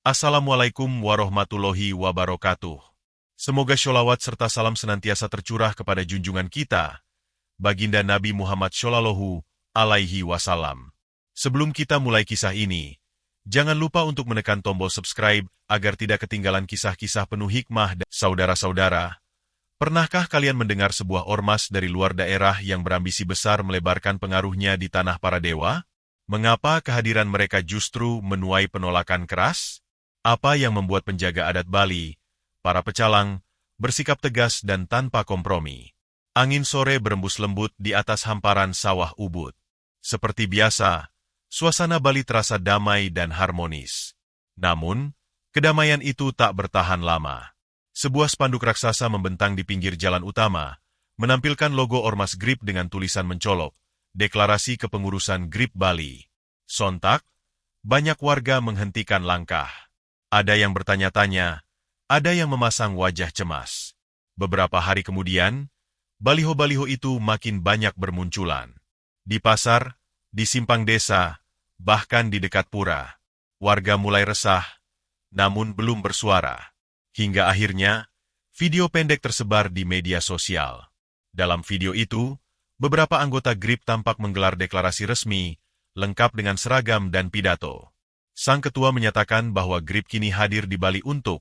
Assalamualaikum warahmatullahi wabarakatuh. Semoga sholawat serta salam senantiasa tercurah kepada junjungan kita, Baginda Nabi Muhammad Shallallahu Alaihi Wasallam. Sebelum kita mulai kisah ini, jangan lupa untuk menekan tombol subscribe agar tidak ketinggalan kisah-kisah penuh hikmah dan saudara-saudara. Pernahkah kalian mendengar sebuah ormas dari luar daerah yang berambisi besar melebarkan pengaruhnya di tanah para dewa? Mengapa kehadiran mereka justru menuai penolakan keras? Apa yang membuat penjaga adat Bali, para pecalang, bersikap tegas dan tanpa kompromi? Angin sore berembus lembut di atas hamparan sawah Ubud. Seperti biasa, suasana Bali terasa damai dan harmonis. Namun, kedamaian itu tak bertahan lama. Sebuah spanduk raksasa membentang di pinggir jalan utama, menampilkan logo Ormas GRIP dengan tulisan mencolok, Deklarasi Kepengurusan GRIP Bali. Sontak, banyak warga menghentikan langkah. Ada yang bertanya-tanya, ada yang memasang wajah cemas. Beberapa hari kemudian, baliho-baliho itu makin banyak bermunculan. Di pasar, di simpang desa, bahkan di dekat pura, warga mulai resah, namun belum bersuara. Hingga akhirnya, video pendek tersebar di media sosial. Dalam video itu, beberapa anggota GRIP tampak menggelar deklarasi resmi, lengkap dengan seragam dan pidato. Sang ketua menyatakan bahwa GRIP kini hadir di Bali untuk,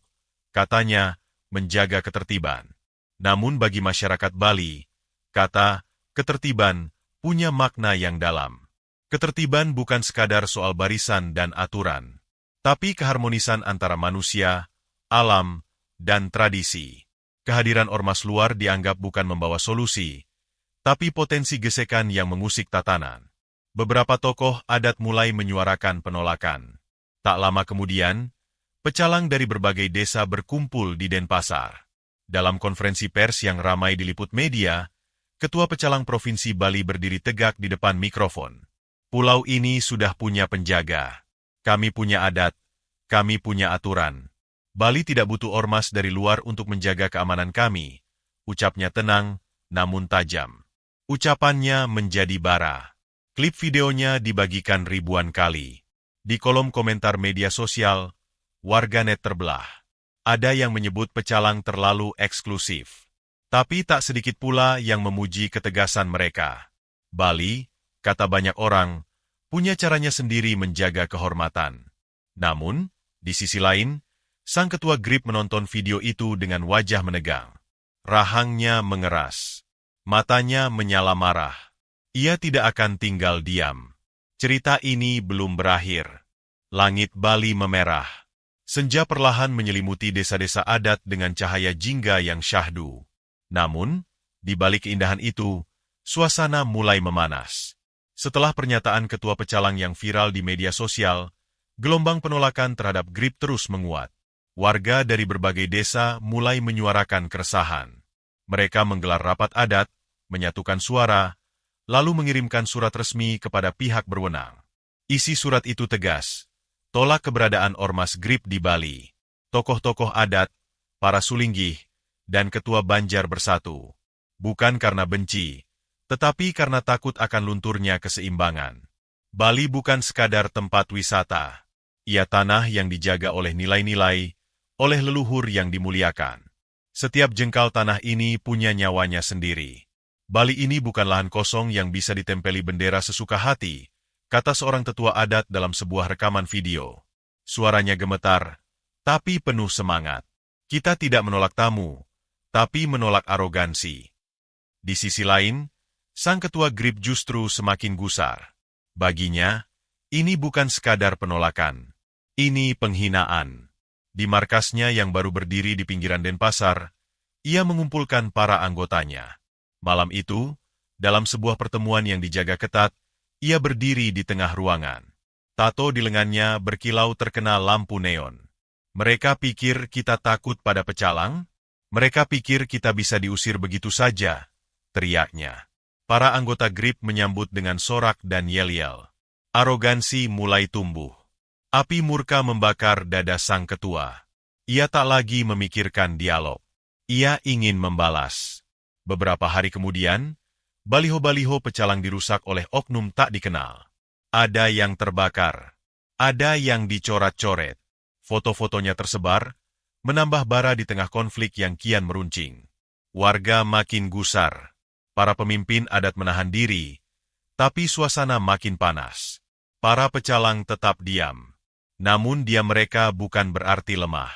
katanya, menjaga ketertiban. Namun bagi masyarakat Bali, kata ketertiban punya makna yang dalam. Ketertiban bukan sekadar soal barisan dan aturan, tapi keharmonisan antara manusia, alam, dan tradisi. Kehadiran ormas luar dianggap bukan membawa solusi, tapi potensi gesekan yang mengusik tatanan. Beberapa tokoh adat mulai menyuarakan penolakan. Tak lama kemudian, pecalang dari berbagai desa berkumpul di Denpasar. Dalam konferensi pers yang ramai diliput media, Ketua Pecalang Provinsi Bali berdiri tegak di depan mikrofon. Pulau ini sudah punya penjaga. Kami punya adat, kami punya aturan. Bali tidak butuh ormas dari luar untuk menjaga keamanan kami. Ucapnya tenang, namun tajam. Ucapannya menjadi bara. Klip videonya dibagikan ribuan kali. Di kolom komentar media sosial, warganet terbelah. Ada yang menyebut pecalang terlalu eksklusif. Tapi tak sedikit pula yang memuji ketegasan mereka. Bali, kata banyak orang, punya caranya sendiri menjaga kehormatan. Namun, di sisi lain, sang ketua GRIP menonton video itu dengan wajah menegang. Rahangnya mengeras. Matanya menyala marah. Ia tidak akan tinggal diam. Cerita ini belum berakhir. Langit Bali memerah. Senja perlahan menyelimuti desa-desa adat dengan cahaya jingga yang syahdu. Namun, di balik keindahan itu, suasana mulai memanas. Setelah pernyataan ketua pecalang yang viral di media sosial, gelombang penolakan terhadap GRIP terus menguat. Warga dari berbagai desa mulai menyuarakan keresahan. Mereka menggelar rapat adat, menyatukan suara, lalu mengirimkan surat resmi kepada pihak berwenang. Isi surat itu tegas, tolak keberadaan ormas GRIP di Bali. Tokoh-tokoh adat, para sulinggih, dan ketua Banjar bersatu. Bukan karena benci, tetapi karena takut akan lunturnya keseimbangan. Bali bukan sekadar tempat wisata. Ia tanah yang dijaga oleh nilai-nilai, oleh leluhur yang dimuliakan. Setiap jengkal tanah ini punya nyawanya sendiri. Bali ini bukan lahan kosong yang bisa ditempeli bendera sesuka hati, kata seorang tetua adat dalam sebuah rekaman video. Suaranya gemetar, tapi penuh semangat. Kita tidak menolak tamu, tapi menolak arogansi. Di sisi lain, sang ketua GRIP justru semakin gusar. Baginya, ini bukan sekadar penolakan. Ini penghinaan. Di markasnya yang baru berdiri di pinggiran Denpasar, ia mengumpulkan para anggotanya. Malam itu, dalam sebuah pertemuan yang dijaga ketat, ia berdiri di tengah ruangan. Tato di lengannya berkilau terkena lampu neon. Mereka pikir kita takut pada pecalang? Mereka pikir kita bisa diusir begitu saja, teriaknya. Para anggota GRIP menyambut dengan sorak dan yel-yel. Arogansi mulai tumbuh. Api murka membakar dada sang ketua. Ia tak lagi memikirkan dialog. Ia ingin membalas. Beberapa hari kemudian, baliho-baliho pecalang dirusak oleh oknum tak dikenal. Ada yang terbakar. Ada yang dicoret-coret. Foto-fotonya tersebar, menambah bara di tengah konflik yang kian meruncing. Warga makin gusar. Para pemimpin adat menahan diri, tapi suasana makin panas. Para pecalang tetap diam. Namun diam mereka bukan berarti lemah.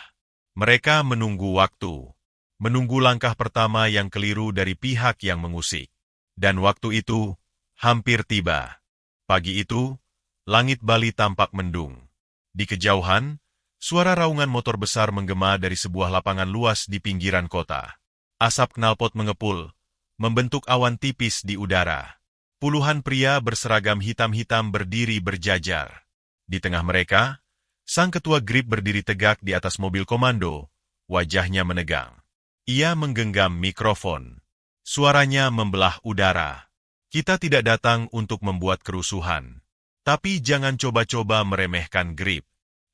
Mereka menunggu waktu. Menunggu langkah pertama yang keliru dari pihak yang mengusik. Dan waktu itu hampir tiba. Pagi itu, langit Bali tampak mendung. Di kejauhan, suara raungan motor besar menggema dari sebuah lapangan luas di pinggiran kota. Asap knalpot mengepul, membentuk awan tipis di udara. Puluhan pria berseragam hitam-hitam berdiri berjajar. Di tengah mereka, sang ketua GRIP berdiri tegak di atas mobil komando, wajahnya menegang. Ia menggenggam mikrofon. Suaranya membelah udara. Kita tidak datang untuk membuat kerusuhan. Tapi jangan coba-coba meremehkan GRIP.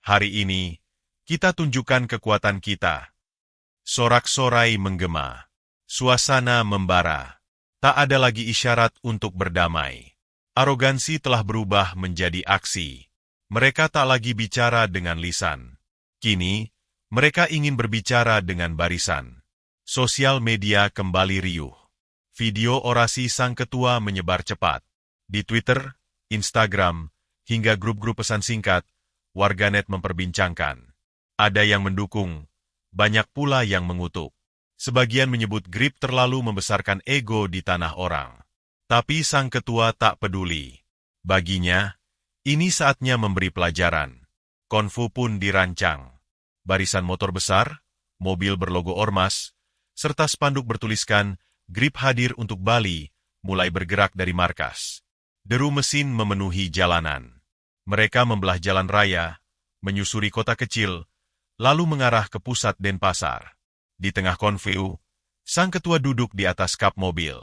Hari ini, kita tunjukkan kekuatan kita. Sorak-sorai menggema. Suasana membara. Tak ada lagi isyarat untuk berdamai. Arogansi telah berubah menjadi aksi. Mereka tak lagi bicara dengan lisan. Kini, mereka ingin berbicara dengan barisan. Sosial media kembali riuh. Video orasi sang ketua menyebar cepat. Di Twitter, Instagram, hingga grup-grup pesan singkat, warganet memperbincangkan. Ada yang mendukung, banyak pula yang mengutuk. Sebagian menyebut GRIP terlalu membesarkan ego di tanah orang. Tapi sang ketua tak peduli. Baginya, ini saatnya memberi pelajaran. Konfu pun dirancang. Barisan motor besar, mobil berlogo ormas, serta spanduk bertuliskan GRIP hadir untuk Bali, mulai bergerak dari markas. Deru mesin memenuhi jalanan. Mereka membelah jalan raya, menyusuri kota kecil, lalu mengarah ke pusat Denpasar. Di tengah konvoi, sang ketua duduk di atas kap mobil.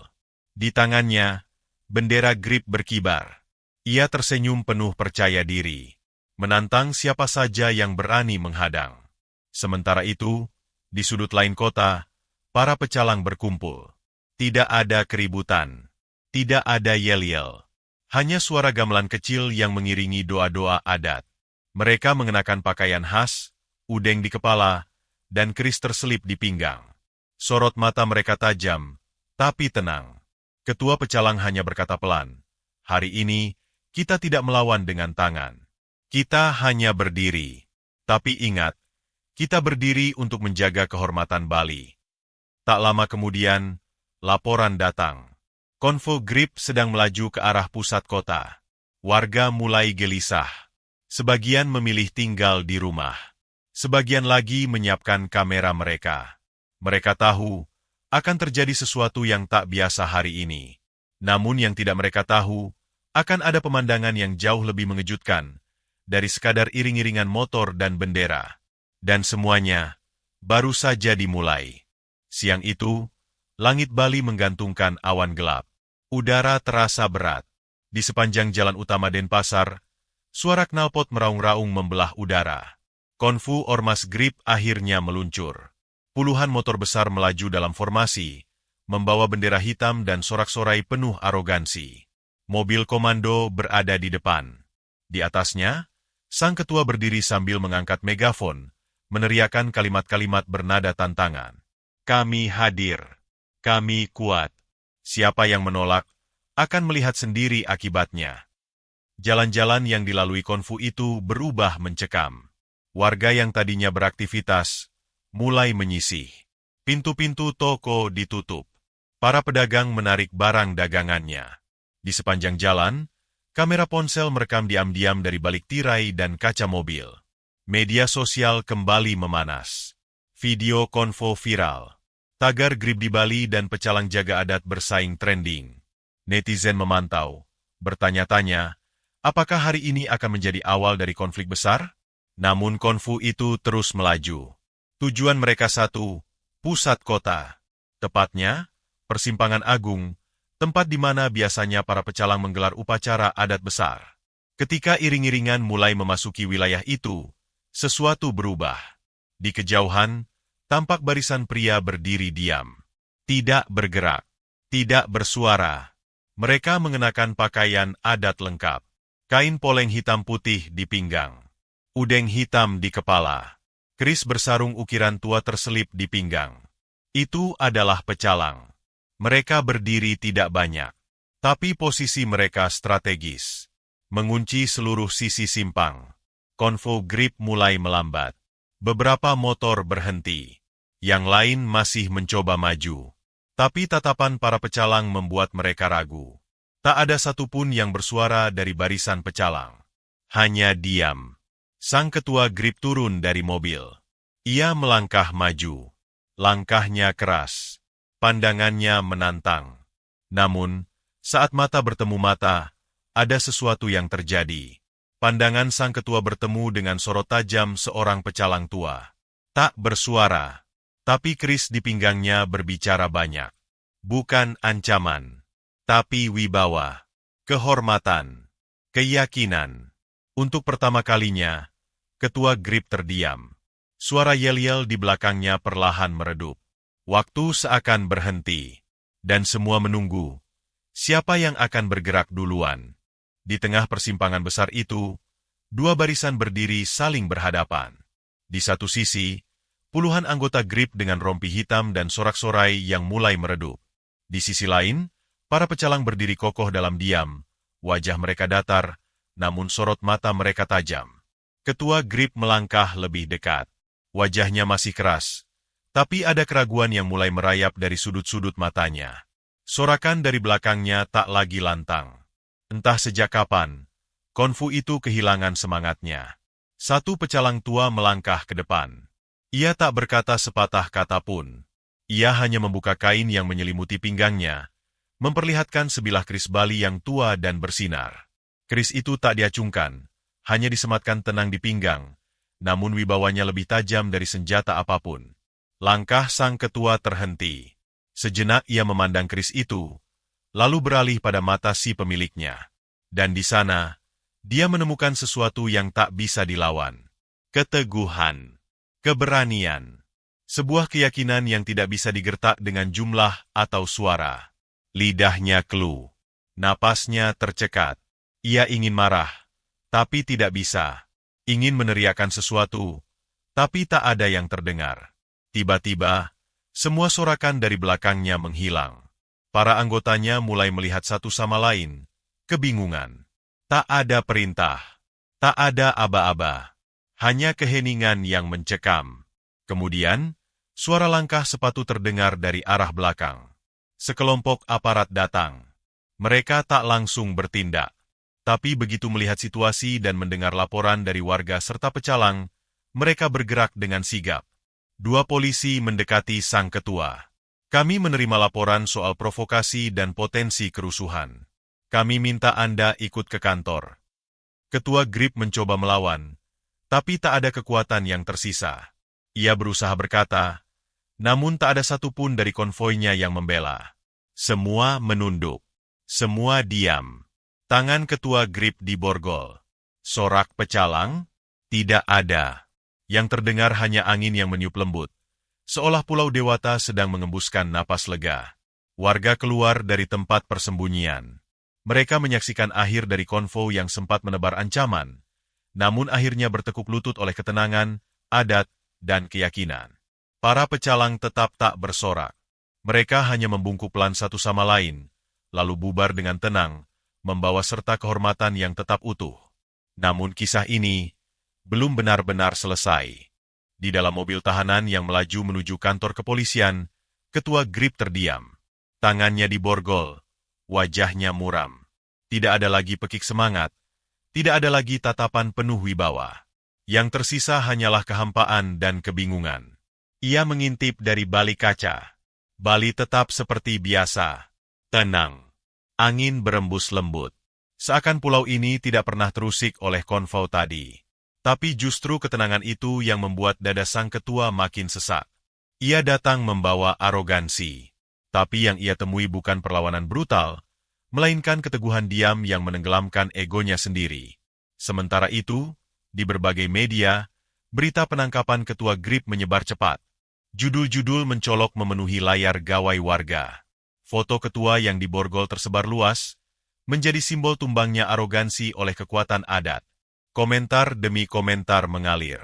Di tangannya, bendera GRIP berkibar. Ia tersenyum penuh percaya diri, menantang siapa saja yang berani menghadang. Sementara itu, di sudut lain kota, para pecalang berkumpul. Tidak ada keributan, tidak ada yel-yel. Hanya suara gamelan kecil yang mengiringi doa-doa adat. Mereka mengenakan pakaian khas, udeng di kepala, dan keris terselip di pinggang. Sorot mata mereka tajam, tapi tenang. Ketua pecalang hanya berkata pelan, "Hari ini, kita tidak melawan dengan tangan. Kita hanya berdiri. Tapi ingat, kita berdiri untuk menjaga kehormatan Bali." Tak lama kemudian, laporan datang. Konvo GRIP sedang melaju ke arah pusat kota. Warga mulai gelisah. Sebagian memilih tinggal di rumah. Sebagian lagi menyiapkan kamera mereka. Mereka tahu akan terjadi sesuatu yang tak biasa hari ini. Namun yang tidak mereka tahu, akan ada pemandangan yang jauh lebih mengejutkan dari sekadar iring-iringan motor dan bendera. Dan semuanya baru saja dimulai. Siang itu, langit Bali menggantungkan awan gelap. Udara terasa berat. Di sepanjang jalan utama Denpasar, suara knalpot meraung-raung membelah udara. Konvu ormas GRIP akhirnya meluncur. Puluhan motor besar melaju dalam formasi, membawa bendera hitam dan sorak-sorai penuh arogansi. Mobil komando berada di depan. Di atasnya, sang ketua berdiri sambil mengangkat megafon, meneriakkan kalimat-kalimat bernada tantangan. "Kami hadir. Kami kuat. Siapa yang menolak, akan melihat sendiri akibatnya." Jalan-jalan yang dilalui konvu itu berubah mencekam. Warga yang tadinya beraktivitas, mulai menyisih. Pintu-pintu toko ditutup. Para pedagang menarik barang dagangannya. Di sepanjang jalan, kamera ponsel merekam diam-diam dari balik tirai dan kaca mobil. Media sosial kembali memanas. Video konvo viral. Tagar GRIP di Bali dan pecalang jaga adat bersaing trending. Netizen memantau, bertanya-tanya, apakah hari ini akan menjadi awal dari konflik besar? Namun konvu itu terus melaju. Tujuan mereka satu, pusat kota. Tepatnya, Persimpangan Agung, tempat di mana biasanya para pecalang menggelar upacara adat besar. Ketika iring-iringan mulai memasuki wilayah itu, sesuatu berubah. Di kejauhan, tampak barisan pria berdiri diam. Tidak bergerak, tidak bersuara. Mereka mengenakan pakaian adat lengkap. Kain poleng hitam putih di pinggang. udeng hitam di kepala. Keris bersarung ukiran tua terselip di pinggang. Itu adalah pecalang. Mereka berdiri tidak banyak, tapi posisi mereka strategis. Mengunci seluruh sisi simpang. Konvo grip mulai melambat. Beberapa motor berhenti. Yang lain masih mencoba maju. Tapi tatapan para pecalang membuat mereka ragu. Tak ada satupun yang bersuara dari barisan pecalang. Hanya diam. Sang ketua grip turun dari mobil. Ia melangkah maju. Langkahnya keras. Pandangannya menantang. Namun, saat mata bertemu mata, ada sesuatu yang terjadi. Pandangan sang ketua bertemu dengan sorot tajam seorang pecalang tua. Tak bersuara, tapi keris di pinggangnya berbicara banyak. Bukan ancaman, tapi wibawa, kehormatan, keyakinan. Untuk pertama kalinya, ketua grip terdiam. Suara yel-yel di belakangnya perlahan meredup. Waktu seakan berhenti, dan semua menunggu. Siapa yang akan bergerak duluan? Di tengah persimpangan besar itu, dua barisan berdiri saling berhadapan. Di satu sisi, puluhan anggota grip dengan rompi hitam dan sorak-sorai yang mulai meredup. Di sisi lain, para pecalang berdiri kokoh dalam diam. Wajah mereka datar, namun sorot mata mereka tajam. Ketua grip melangkah lebih dekat. Wajahnya masih keras, tapi ada keraguan yang mulai merayap dari sudut-sudut matanya. Sorakan dari belakangnya tak lagi lantang. Entah sejak kapan, konfu itu kehilangan semangatnya. Satu pecalang tua melangkah ke depan. Ia tak berkata sepatah kata pun. Ia hanya membuka kain yang menyelimuti pinggangnya, memperlihatkan sebilah keris Bali yang tua dan bersinar. Keris itu tak diacungkan, hanya disematkan tenang di pinggang, namun wibawanya lebih tajam dari senjata apapun. Langkah sang ketua terhenti. Sejenak ia memandang keris itu, lalu beralih pada mata si pemiliknya. Dan di sana, dia menemukan sesuatu yang tak bisa dilawan. Keteguhan, keberanian, sebuah keyakinan yang tidak bisa digertak dengan jumlah atau suara. Lidahnya keluh, napasnya tercekat. Ia ingin marah, tapi tidak bisa. Ingin meneriakkan sesuatu, tapi tak ada yang terdengar. Tiba-tiba, semua sorakan dari belakangnya menghilang. Para anggotanya mulai melihat satu sama lain, kebingungan. Tak ada perintah, tak ada aba-aba, hanya keheningan yang mencekam. Kemudian, suara langkah sepatu terdengar dari arah belakang. Sekelompok aparat datang. Mereka tak langsung bertindak, tapi begitu melihat situasi dan mendengar laporan dari warga serta pecalang, mereka bergerak dengan sigap. Dua polisi mendekati sang ketua. Kami menerima laporan soal provokasi dan potensi kerusuhan. Kami minta Anda ikut ke kantor. Ketua grip mencoba melawan, tapi tak ada kekuatan yang tersisa. Ia berusaha berkata, namun tak ada satupun dari konvoinya yang membela. Semua menunduk. Semua diam. Tangan ketua grip diborgol. Sorak pecalang? Tidak ada. Yang terdengar hanya angin yang meniup lembut. Seolah Pulau Dewata sedang mengembuskan napas lega. Warga keluar dari tempat persembunyian. Mereka menyaksikan akhir dari konvo yang sempat menebar ancaman, namun akhirnya bertekuk lutut oleh ketenangan, adat, dan keyakinan. Para pecalang tetap tak bersorak. Mereka hanya membungkuk pelan satu sama lain, lalu bubar dengan tenang, membawa serta kehormatan yang tetap utuh. Namun kisah ini belum benar-benar selesai. Di dalam mobil tahanan yang melaju menuju kantor kepolisian, ketua grip terdiam. Tangannya diborgol, wajahnya muram. Tidak ada lagi pekik semangat, tidak ada lagi tatapan penuh wibawa. Yang tersisa hanyalah kehampaan dan kebingungan. Ia mengintip dari balik kaca. Bali tetap seperti biasa, tenang. Angin berembus lembut. Seakan pulau ini tidak pernah terusik oleh konvo tadi. Tapi justru ketenangan itu yang membuat dada sang ketua makin sesak. Ia datang membawa arogansi. Tapi yang ia temui bukan perlawanan brutal, melainkan keteguhan diam yang menenggelamkan egonya sendiri. Sementara itu, di berbagai media, berita penangkapan ketua grip menyebar cepat. Judul-judul mencolok memenuhi layar gawai warga. Foto ketua yang diborgol tersebar luas, menjadi simbol tumbangnya arogansi oleh kekuatan adat. Komentar demi komentar mengalir.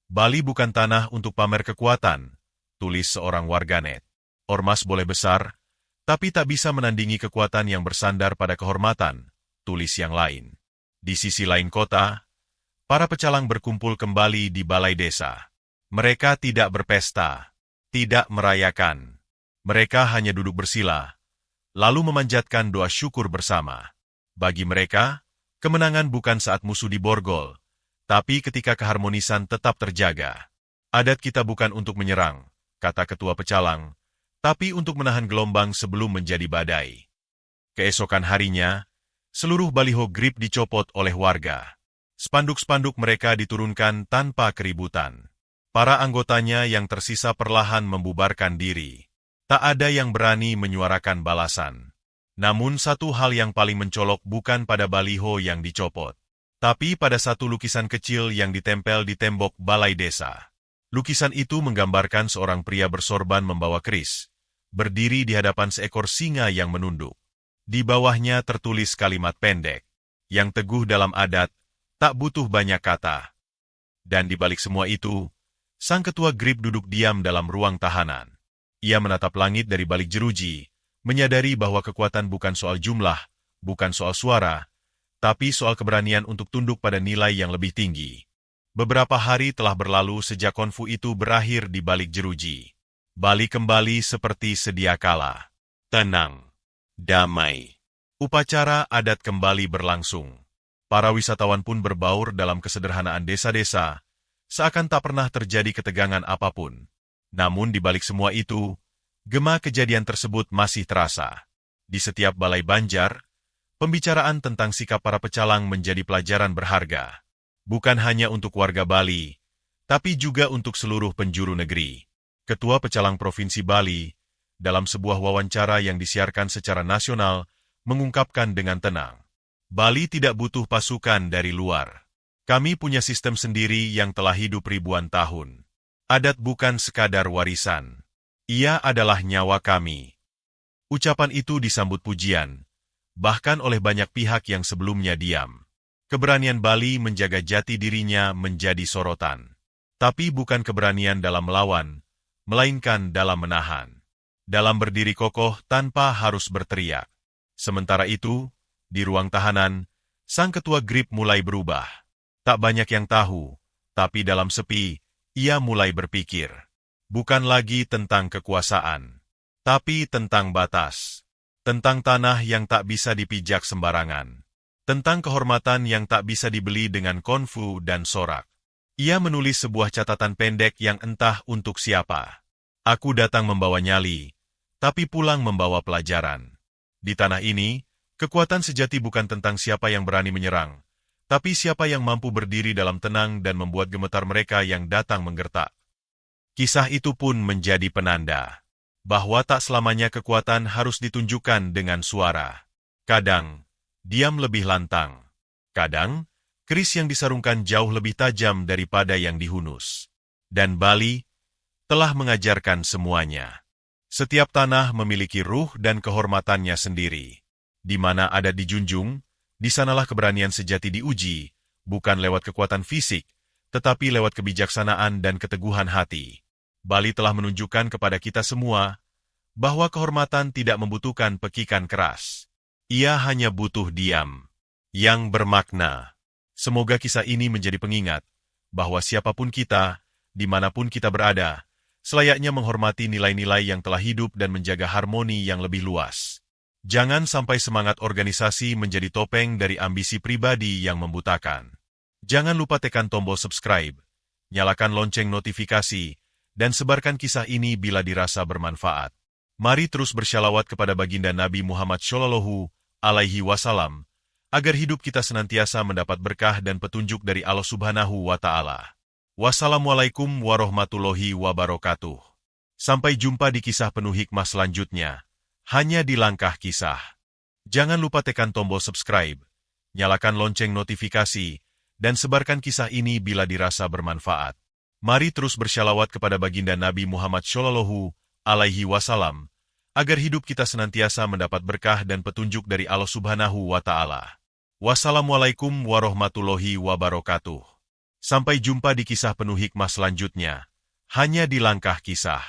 Bali bukan tanah untuk pamer kekuatan, tulis seorang warganet. Ormas boleh besar, tapi tak bisa menandingi kekuatan yang bersandar pada kehormatan, tulis yang lain. Di sisi lain kota, para pecalang berkumpul kembali di balai desa. Mereka tidak berpesta, tidak merayakan. Mereka hanya duduk bersila, lalu memanjatkan doa syukur bersama. Bagi mereka, kemenangan bukan saat musuh diborgol, tapi ketika keharmonisan tetap terjaga. Adat kita bukan untuk menyerang, kata ketua pecalang, tapi untuk menahan gelombang sebelum menjadi badai. Keesokan harinya, seluruh baliho grip dicopot oleh warga. Spanduk-spanduk mereka diturunkan tanpa keributan. Para anggotanya yang tersisa perlahan membubarkan diri. Tak ada yang berani menyuarakan balasan. Namun satu hal yang paling mencolok bukan pada baliho yang dicopot, tapi pada satu lukisan kecil yang ditempel di tembok balai desa. Lukisan itu menggambarkan seorang pria bersorban membawa keris, berdiri di hadapan seekor singa yang menunduk. Di bawahnya tertulis kalimat pendek, yang teguh dalam adat, tak butuh banyak kata. Dan di balik semua itu, sang ketua grip duduk diam dalam ruang tahanan. Ia menatap langit dari balik jeruji, menyadari bahwa kekuatan bukan soal jumlah, bukan soal suara, tapi soal keberanian untuk tunduk pada nilai yang lebih tinggi. Beberapa hari telah berlalu sejak konflik itu berakhir di balik jeruji. Bali kembali seperti sedia kala. Tenang, damai. Upacara adat kembali berlangsung. Para wisatawan pun berbaur dalam kesederhanaan desa-desa, seakan tak pernah terjadi ketegangan apapun. Namun di balik semua itu, gema kejadian tersebut masih terasa. Di setiap balai banjar, pembicaraan tentang sikap para pecalang menjadi pelajaran berharga. Bukan hanya untuk warga Bali, tapi juga untuk seluruh penjuru negeri. Ketua Pecalang Provinsi Bali, dalam sebuah wawancara yang disiarkan secara nasional, mengungkapkan dengan tenang, Bali tidak butuh pasukan dari luar. Kami punya sistem sendiri yang telah hidup ribuan tahun. Adat bukan sekadar warisan. Ia adalah nyawa kami. Ucapan itu disambut pujian, bahkan oleh banyak pihak yang sebelumnya diam. Keberanian Bali menjaga jati dirinya menjadi sorotan. Tapi bukan keberanian dalam melawan, melainkan dalam menahan. Dalam berdiri kokoh tanpa harus berteriak. Sementara itu, di ruang tahanan, sang ketua grip mulai berubah. Tak banyak yang tahu, tapi dalam sepi, ia mulai berpikir. Bukan lagi tentang kekuasaan, tapi tentang batas. Tentang tanah yang tak bisa dipijak sembarangan. Tentang kehormatan yang tak bisa dibeli dengan konfu dan sorak. Ia menulis sebuah catatan pendek yang entah untuk siapa. Aku datang membawa nyali, tapi pulang membawa pelajaran. Di tanah ini, kekuatan sejati bukan tentang siapa yang berani menyerang, tapi siapa yang mampu berdiri dalam tenang dan membuat gemetar mereka yang datang menggertak. Kisah itu pun menjadi penanda bahwa tak selamanya kekuatan harus ditunjukkan dengan suara. Kadang, diam lebih lantang. Kadang, keris yang disarungkan jauh lebih tajam daripada yang dihunus. Dan Bali telah mengajarkan semuanya. Setiap tanah memiliki ruh dan kehormatannya sendiri. Di mana adat dijunjung, di sanalah keberanian sejati diuji, bukan lewat kekuatan fisik, tetapi lewat kebijaksanaan dan keteguhan hati. Bali telah menunjukkan kepada kita semua bahwa kehormatan tidak membutuhkan pekikan keras. Ia hanya butuh diam yang bermakna. Semoga kisah ini menjadi pengingat bahwa siapapun kita, dimanapun kita berada, selayaknya menghormati nilai-nilai yang telah hidup dan menjaga harmoni yang lebih luas. Jangan sampai semangat organisasi menjadi topeng dari ambisi pribadi yang membutakan. Jangan lupa tekan tombol subscribe, nyalakan lonceng notifikasi, dan sebarkan kisah ini bila dirasa bermanfaat. Mari terus bersyalawat kepada baginda Nabi Muhammad Shallallahu Alaihi Wasallam, agar hidup kita senantiasa mendapat berkah dan petunjuk dari Allah Subhanahu wa Ta'ala. Wassalamualaikum warahmatullahi wabarakatuh. Sampai jumpa di kisah penuh hikmah selanjutnya. Hanya di Langkah Kisah. Jangan lupa tekan tombol subscribe, nyalakan lonceng notifikasi, dan sebarkan kisah ini bila dirasa bermanfaat. Mari terus bersyalawat kepada baginda Nabi Muhammad Shallallahu Alaihi Wasallam, agar hidup kita senantiasa mendapat berkah dan petunjuk dari Allah Subhanahu wa Ta'ala. Wassalamualaikum warahmatullahi wabarakatuh. Sampai jumpa di kisah penuh hikmah selanjutnya, hanya di Langkah Kisah.